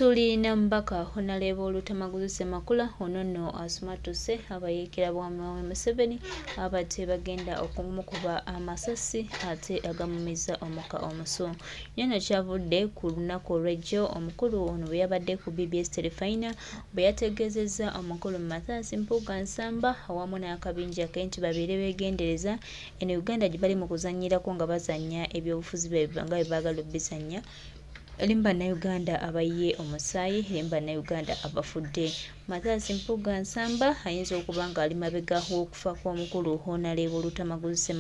tulina mbaka Hon.LUTTAMAGUZI Asimattuse abayeekera bwami Museveni abadde bagenda okumukuba amasasi ate agamumiza omuka omusu. Nyono kyavudde ku lunaku olw'ejjo omukulu ono bwe yabadde ku BBS Telefina bwe yategeezezza omukulu Mathias Mpuuga Nsamba awamu n'akabinja ke nti babeere beegendereza eno Uganda gye bali mu kuzannyirako nga bazannya ebyobufuzi nga bwe baagala obbizannya. Limba na Uganda abaye omusaayi, limba na Uganda abafudde. Mathias Mpuuga Nsamba ayinza okuba nga ali mabega w'okufa kw'omukulu Hon.LUTTAMAGUZI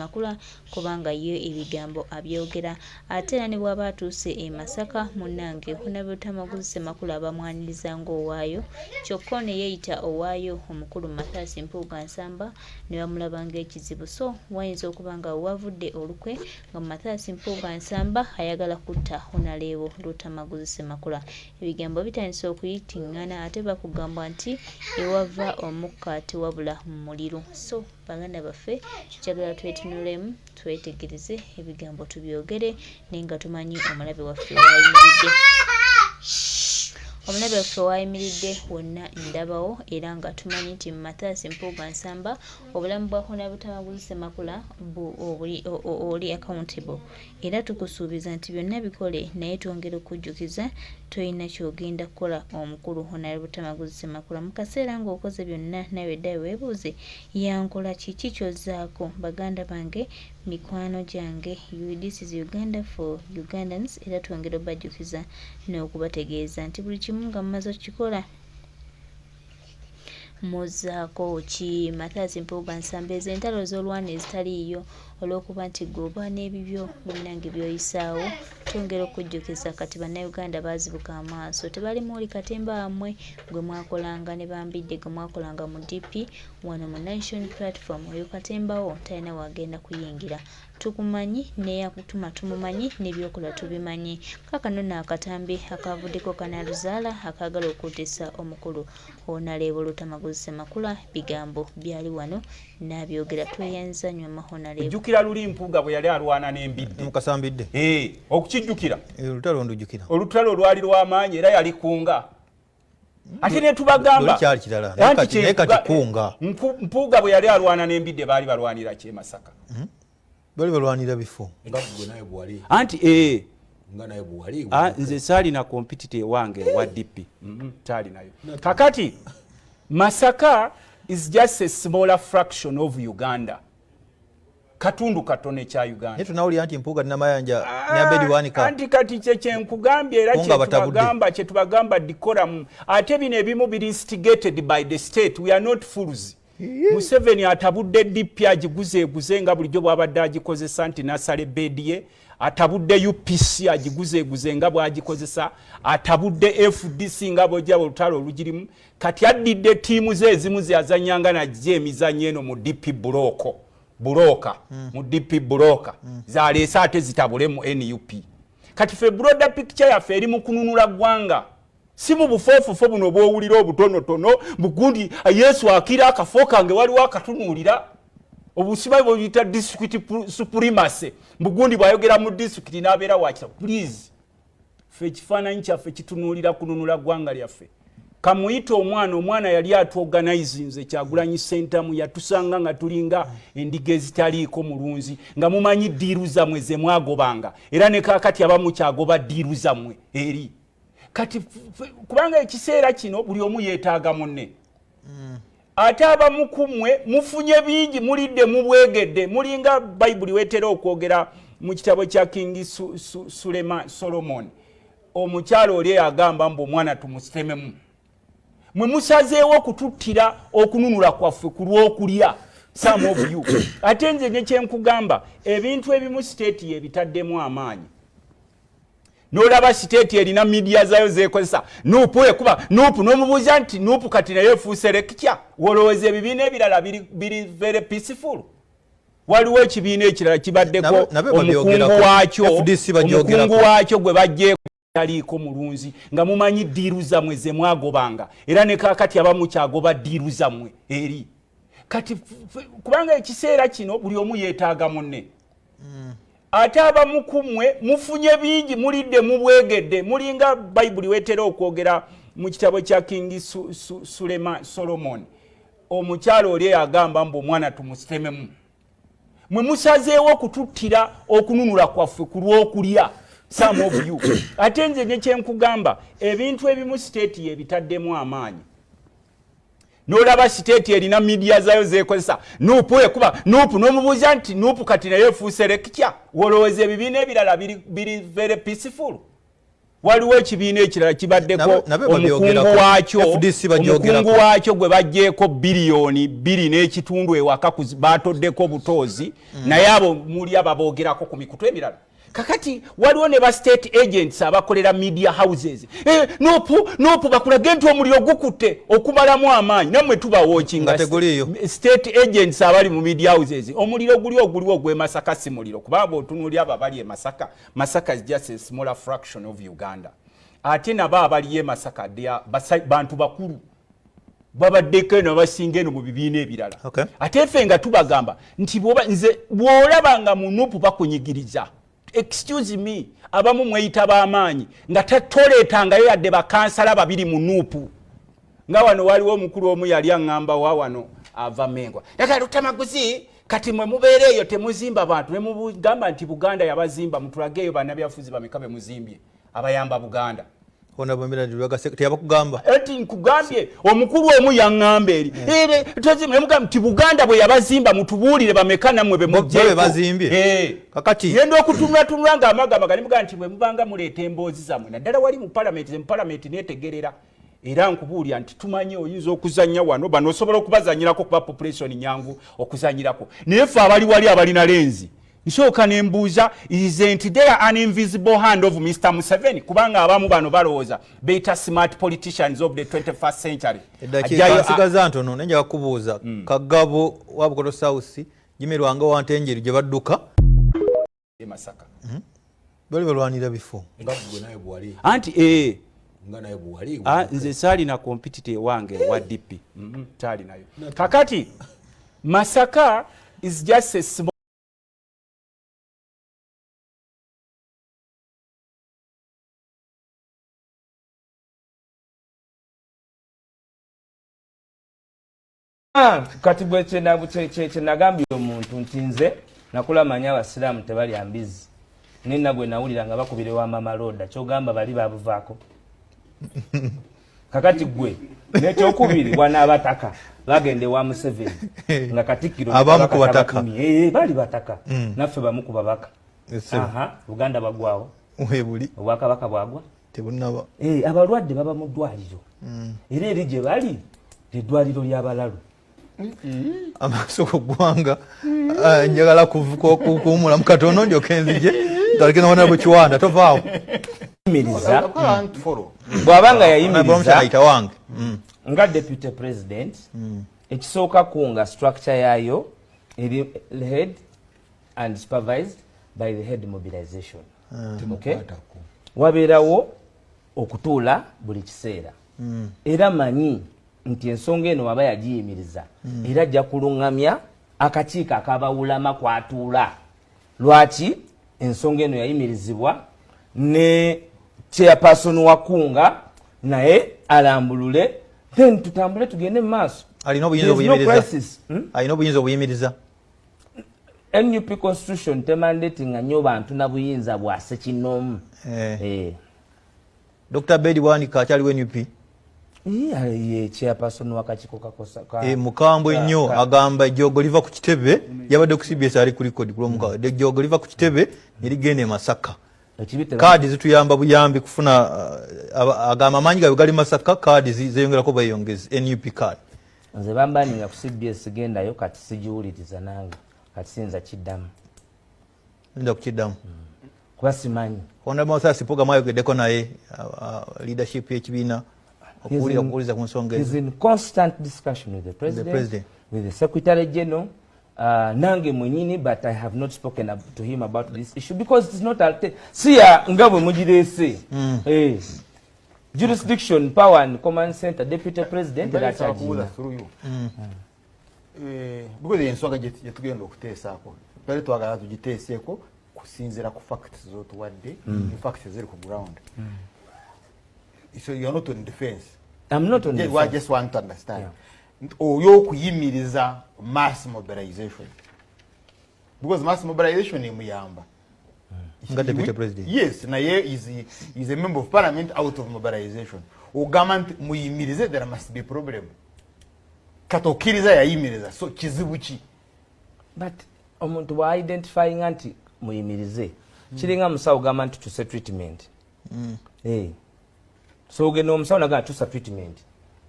kubanga ye ebigambo abyogera. Ate era ne bw'aba atuuse e Masaka munnange Hon.LUTTAMAGUZI abamwaniriza ng'owaayo kyokka ne yeeyita owaayo omukulu Mathias Mpuuga Nsamba ne bamulaba ng'ekizibu. So wayinza okuba nga wavudde olukwe nga Mathias Mpuuga Nsamba ayagala kutta Hon.LUTTAMAGUZI. Ebigambo bitandise okuyitingana ate bakugamba nti ewava omukka tewabula mu muliro. So baganda baffe kyagala twetunulemu twetegereze ebigambo tubyogere naye nga tumanyi omulabe waffe wayimiridde. Omulabe waffe wayimiridde wonna ndabawo era nga tumanyi nti Mathias Mpuuga Nsamba obulamu bwa Hon.LUTTAMAGUZI oli accountable era tukusuubiza nti byonna bikole naye twongera okujjukiza toyina kyogenda kukola omukulu Hon.LUTTAMAGUZI mu kaseera ng'okoze byonna nawe ddawe weebuuze yankola kiki kyozzaako. Baganda bange mikwano gyange this is Uganda for Ugandans era twongera obajjukiza n'okubategeeza nti buli kimu nga mumaze okukikola muzzaako ki. Mathias Mpuuga Nsamba entalo z'olwana ezitaliiyo olw'okuba nti gwoba n'ebibyo munnange byoyisaawo twongera okujjukiza kati bannayuganda baazibuka amaaso tebali mwoli katemba wammwe gwe mwakolanga ne bambidde gwe mwakolanga mu DP wano mu Nation platform oyo katembawo talina wagenda kuyingira. Tukumanyi neyakutuma tumumanyi n'ebyokola tubimanyi. Kakano n'akatambi akavuddeko kanaluzaala akaagala okuteesa omukulu Hon.LUTTAMAGUZI bigambo byali wano n'abyogera tweyanza nnyo Hon.LUTTAMAGUZI. Ojjukira luli Mpuuga bwe yali alwana n'embidde mukasambidde okukijjukira olutalo ndujjukira olutalo lwali lw'amaanyi era yali kunga ate ne tubagamba kyali kirala kati kunga Mpuuga bwe yali alwana n'embidde baali balwanira ki e Masaka bali balwanira bifo anti nga naye buwali nze saali na competitor wange wa DP tali nayo kakati Masaka is just a smaller fraction of Uganda. Katundu katone cha Uganda. Yetu nauli anti Mpuuga na mayanja nyabedi wanika. Anti kati cheche nkugambye era chetubagamba decorum. Ate bino ebimu biri instigated by the state. We are not fools. Museveni atabudde DP agiguze nga bulijjo bwabadde agikozesa nti nasale bedie. Atabudde UPC agiguze nga bwagikozesa. Atabudde FDC nga bojja olutalo olugirimu. Kati addidde tiimu ze ezimu yazanyanga na emizannyo eno mu DP buloka mu DP buloka zaleesa ate zitabule mu NUP. Kati fe broader picture yaffe eri mu kununula ggwanga si mu bufofofo buno bw'owulira obutonotono bugundi Yesu akira akafo kange waliwo akatunuulira obusiba buyita district supremacy bugundi bwayogera mu district n'abeera wakira. Please fe ekifaananyi kyaffe kitunuulira kununula ggwanga lyaffe. Kamuyita omwana yali atuorganizinze Kyagulanyi Center mu yatusanga nga tulinga endiga ezitaliiko mulunzi nga mumanyi diiru zammwe ze mwagobanga era ne kakati abamu kyagoba diiru zammwe eri kati kubanga ekiseera kino buli omu yeetaaga munne ate abamu kumwe mufunye bingi mulidde mubwegedde mulinga Bayibuli wetera okwogera mu kitabo kya King Solomon omukyalo oli agamba mbu omwana tumusememu mwe musazeewo kututtira okununula kwaffe ku lw'okulya some of you. Ate nze ne kyenkugamba ebintu ebimu state yebitaddemu amaanyi n'olaba state erina media zayo zeekozesa nuupu ekuba nuupu n'omubuuza nti nuupu kati naye efuuse lekitya wolowooza ebibiina ebirala biri very peaceful. Waliwo ekibiina ekirala kibaddeko omukungu waakyo gwe bajjeeko taliiko mulunzi nga mumanyi diiru zammwe ze mwagobanga era ne kakati abamu kyagoba diiru zammwe eri kati kubanga ekiseera kino buli omu yeetaaga munne ate abamu ku mmwe mufunye bingi mulidde mubwegedde mulinga bayibuli wetera okwogera mu kitabo kya King Solomon omukyalo oli agamba mbu omwana tumusememu mwe musazeewo okututtira okununula kwaffe ku lw'okulya some of you ate nze ne kyenkugamba ebintu ebimu state yebitaddemu amaanyi n'olaba state erina media zayo zeekozesa nuupu ekuba nuupu n'omubuuza nti nuupu kati naye efuuse lekitya wolowooza ebibiina ebirala biri very peaceful waliwo ekibiina ekirala kibaddeko omukungu waakyo gwe bagjeeko biliyoni 2.5 ewaka baatoddeko butoozi naye abo muli ababoogerako ku mikutu emirala kakati waliwo ne ba state agents abakolera media houses nopu bakulage nti omuliro gukutte okumalamu amaanyi nammwe tuba watching state agents abali mu media houses omuliro guliwo gwe Masaka si muliro kubanga otunulya abali e Masaka is just a smaller fraction of Uganda ate nabo abali e Masaka bantu bakulu babaddeko eno basinga eno mu bibiina ebirala ate ffe nga tubagamba nti bw'olabanga mu nupu bakunyigiriza excuse me abamu mweyita b'amaanyi nga tatoleetangayo yadde bakansala babiri mu nuupu nga wano waliwo omukulu omu yali aŋŋamba wa wano ava Mengwa yagala Luttamaguzi kati mwe mubeereeyo temuzimba bantu ne mugamba nti Buganda yabazimba mutulageeyo bannabyafuzi bameka be muzimbye abayamba Buganda teyabakugamba eti nkugambye omukulu omu yaŋŋamba eri tozimba nti Buganda bwe yabazimba mutubuulire bameka nammwe be muzimbye kakati yenda okutunulatunula ng'amagamaga ne mugamba nti bwe mubanga muleeta emboozi zammwe naddala wali mu palamenti neetegerera era nkubuulya nti tumanyi oyinza okuzannya wano bano osobola okubazanyirako kuba population nyangu okuzanyirako naye ffe abali wali abalina lenzi nsooka nembuuza isn't there an invisible hand of Mr. Museveni kubanga abamu bano balowooza beta smart politicians of the 21st century nsigaza ntono nenja kubuuza Kagabo wa Bukoto South Jimirwanga wantenjeru gye badduka e Masaka bali balwanira bifo anti nze saali na competitor wange wa DP taali nayo kakati Masaka is just a small kati bwe kyenagambye omuntu nti nze nakula manya abasiraamu tebali ambizi nina gwe nawulira nga bakubire wa mama loda kyogamba bali babuvaako kakati gwe nekyokubiri wanaabataka bagende wa Museveni nga Katikkiro abamu ku bataka bali bataka naffe bamu ku babaka Buganda bagwawo webuli obwakabaka bwagwa tebunaba abalwadde baba mu ddwaliro era eri gye bali eddwaliro ly'abalalu amaaso gwanga njagala kuwumula mu katono ndyokenzije talekena wana bwe kiwanda tovaawo bw'abanga yayimiriza wange nga deputy president ekisooka kunga structure yayo eri head and supervised by the head mobilization wabeerawo okutuula buli kiseera era manyi nti ensonga eno waba yagiyimiriza era ajja kulungamya akakiiko akabawulama kwatuula lwaki ensonga eno yayimirizibwa ne chairperson wakunga naye alambulule then tutambule tugende mu maaso alina obuyinza obuyimiriza NUP constitution temandatinga nnyo bantu na buyinza bwa ssekinnoomu Dr. Bedi Wanika akyaliwo NUP ye chairperson wakakiiko kakosa mukambwe nnyo agamba ejjogo liva ku kitebe yabadde ku CBS ali ku record kulomukaaga ejjogo liva ku kitebe nerigenda e Masaka kaadi zituyamba buyambi kufuna agamba amaanyi gawe gali Masaka kaadi zeyongerako bayongezi NUP card nze bambaninga ku CBS gendayo kati sigiwuliriza nange kati sinza kiddamu nda kukiddamu kuba simanyi Hon.LUTTAMAGUZI program ayogeddeko naye leadership y'ekibiina okuwuliza ku nsonga ezo. He's in constant discussion with the president, with the Secretary General, nange mwenyini, but I have not spoken to him about this issue because it is not siya ngabwe mujirese jurisdiction power and command center deputy president because ensonga gye tugenda okuteesaako twali twagala tugiteeseeko kusinzira ku facts zotuwadde facts ziri ku ground. So you're not on defense. I'm not on defense. I just want to understand. Oyo kuyimiriza mass mobilization. Because mass mobilization is muyamba. Deputy President. Yes, na ye is a member of parliament out of mobilization. O government muyimirize, there must be a problem. Katokiriza ya yimiriza, so kizibuchi. But omuntu wa identifying anti muyimirize. Chiringa musawo government to set treatment. So ugeno musawo naga to set treatment.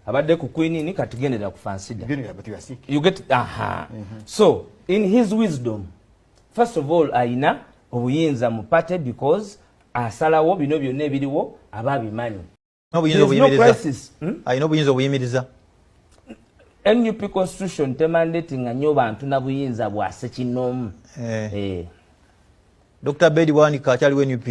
Abadde ku queen ni katugendera ku fansida. You get So in his wisdom, first of all aina obuyinza mu party because asalawo bino byonna ebiriwo ababimanyi. No crisis. Aina obuyinza obuyimiriza. NUP constitution temandating anyo bantu na buyinza bwa sekinomu. Dr. Bedi Wanika akyali wa NUP.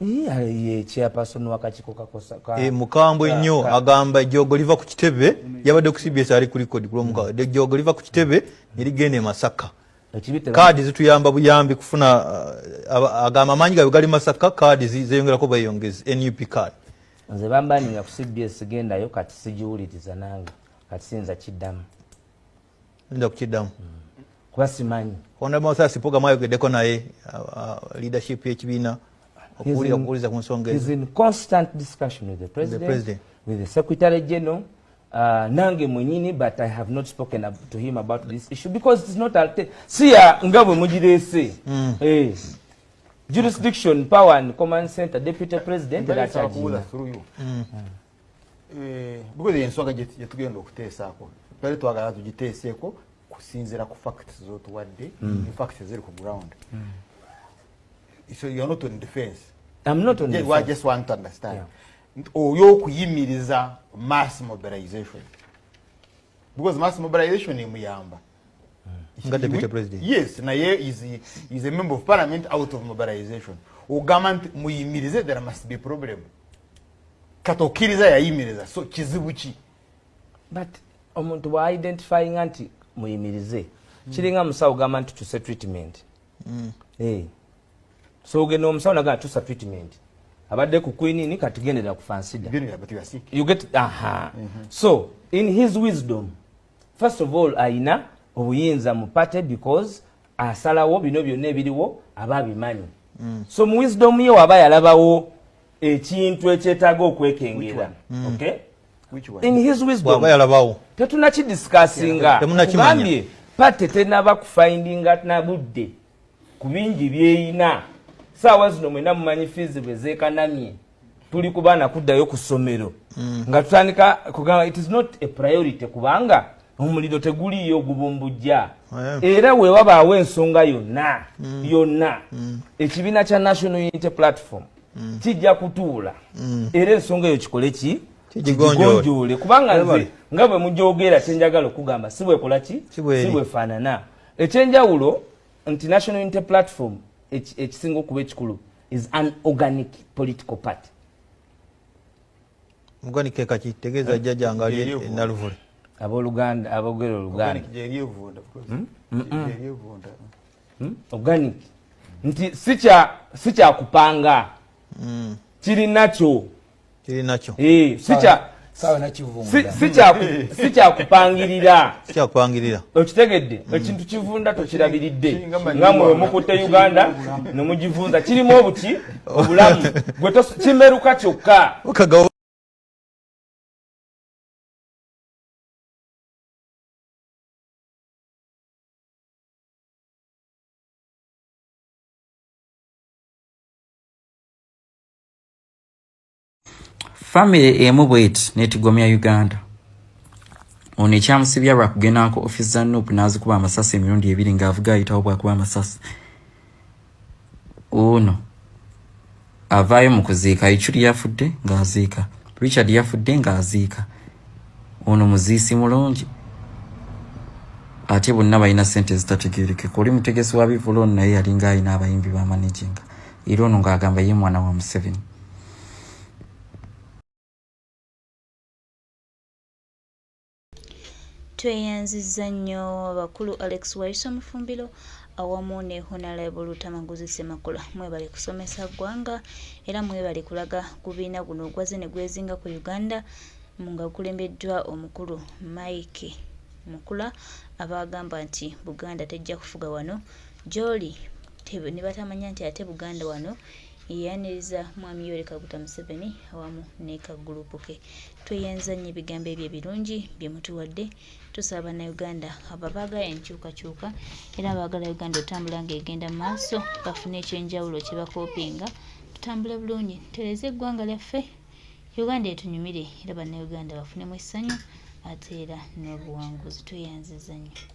Ye chairperson wakachiko kakosa ka. Mukambwe nnyo agamba ejjogo liva ku kitebe yabadde ku CBS ali ku record ku lwomuka. Ejjogo liva ku kitebe erigende Masaka. Kaadi zituyamba buyambi kufuna agamba amanyi gawe gali Masaka kaadi zeyongerako bayongezi NUP card. Nze bambaninga ku CBS gendayo kati sijiwuliriza nange kati sinza kiddamu. Nda ku kiddamu. Kuba simanyi. Hon.LUTTAMAGUZI Asimattuse ayogeddeko naye leadership y'ekibiina okuwuliza ku nsonga ezo. He's in constant discussion with the president. With the Secretary General. Nange mwenyini, but I have not spoken to him about this issue because it's not siya ngabwe mujirese. Jurisdiction, power and command center, deputy president that's through you. Because ensonga yetugenda okuteesaako twali twagala tugiteeseeko kusinzira ku facts zotuwadde facts ziri ku ground. So you're not on defense. I'm not on defense. I just want to understand. Oyo kuyimiriza mass mobilization. Because mass mobilization is muyamba. Deputy President. Yes, na ye is a member of parliament out of mobilization. O government muyimirize, there must be a problem. Katokiriza ya yimiriza, so kizibuchi. But omuntu wa identifying anti muyimirize. Chiringa musawo government to set treatment. So ugeno musawo naga to set treatment. Abadde ku queen ni katugendera ku fansida. You get So in his wisdom, first of all aina obuyinza mu party because asalawo bino byonna ebiriwo ababimanyi. So mu wisdom ye waba yalabawo ekintu ekyetaaga okwekengera. Okay? Which one? In his wisdom waba yalabawo tetuna kidiscussinga. Kugambye party tenaba kufindinga na budde ku bingi byeyina. Sawa zino mwena mumanyi fees bezeekanamye tuli kubaana kuddayo ku ssomero nga tutandika kugamba it is not a priority kubanga omuliro teguliyo gubumbujja era we wabaawo ensonga yonna ekibiina kya National Unity Platform kijja kutuula era ensonga eyo kikole ki kigonjoole kubanga nze nga bwe mujogera kyenjagala okugamba si bwekola ki si bwefaanana ekyenjawulo nti National Unity Platform ekisinga okuba ekikulu is an organic political party. Organic ekaki tegeeza jjajja nga ali Naluvule. Abooluganda aboogera Oluganda. Organic nti si kya kupanga. Kiri nakyo. Si kya kupangirira. Okitegedde ekintu kivunda tokirabiridde nga mwe mukutte Uganda ne mugivunda kirimu obuki obulamu gwe kimeruka kyokka. Family emu bweti netigomya Uganda. Ono ekyamusibya lwa kugendako office za NUP n'azikuba amasasi emirundi ebiri ng'avuga ayitawo bwakuba amasasi. Ono avaayo mu kuziika Ichuli yafudde ng'aziika. Richard yafudde ng'aziika. Ono muziisi mulungi. Ate bonna balina ssente zitategeereke. Oli mutegesi wa bivulo ono naye yalinga alina abayimbi ba managing. Era ono ng'agamba ye mwana wa Museveni. Tweyanzizza nnyo abakulu Alex Waiso Mufumbiro awamu ne Hon.LUTTAMAGUZI Luttamaguzi mwebale kusomesa ggwanga era mwebale kulaga gubiina guno ogwaze ne gwezinga ku Uganda nga gukulembeddwa omukulu Mike Mukula abagamba nti Buganda tejja kufuga wano gy'oli ne batamanya nti ate Buganda wano yeyaniriza mwami Yoweri Kaguta Museveni awamu ne kagurupu ke. Tweyanzanye ebigambo ebyo ebirungi bye mutuwadde tusaba na Uganda ababaagala enkyukakyuka era abaagala Uganda otambula ng'egenda mu maaso bafune ekyenjawulo kye bakoopinga tutambule bulungi tutereze eggwanga lyaffe Uganda etunyumire era bannayuganda bafunemu essanyu ate era n'obuwanguzi tweyanziza nnyo.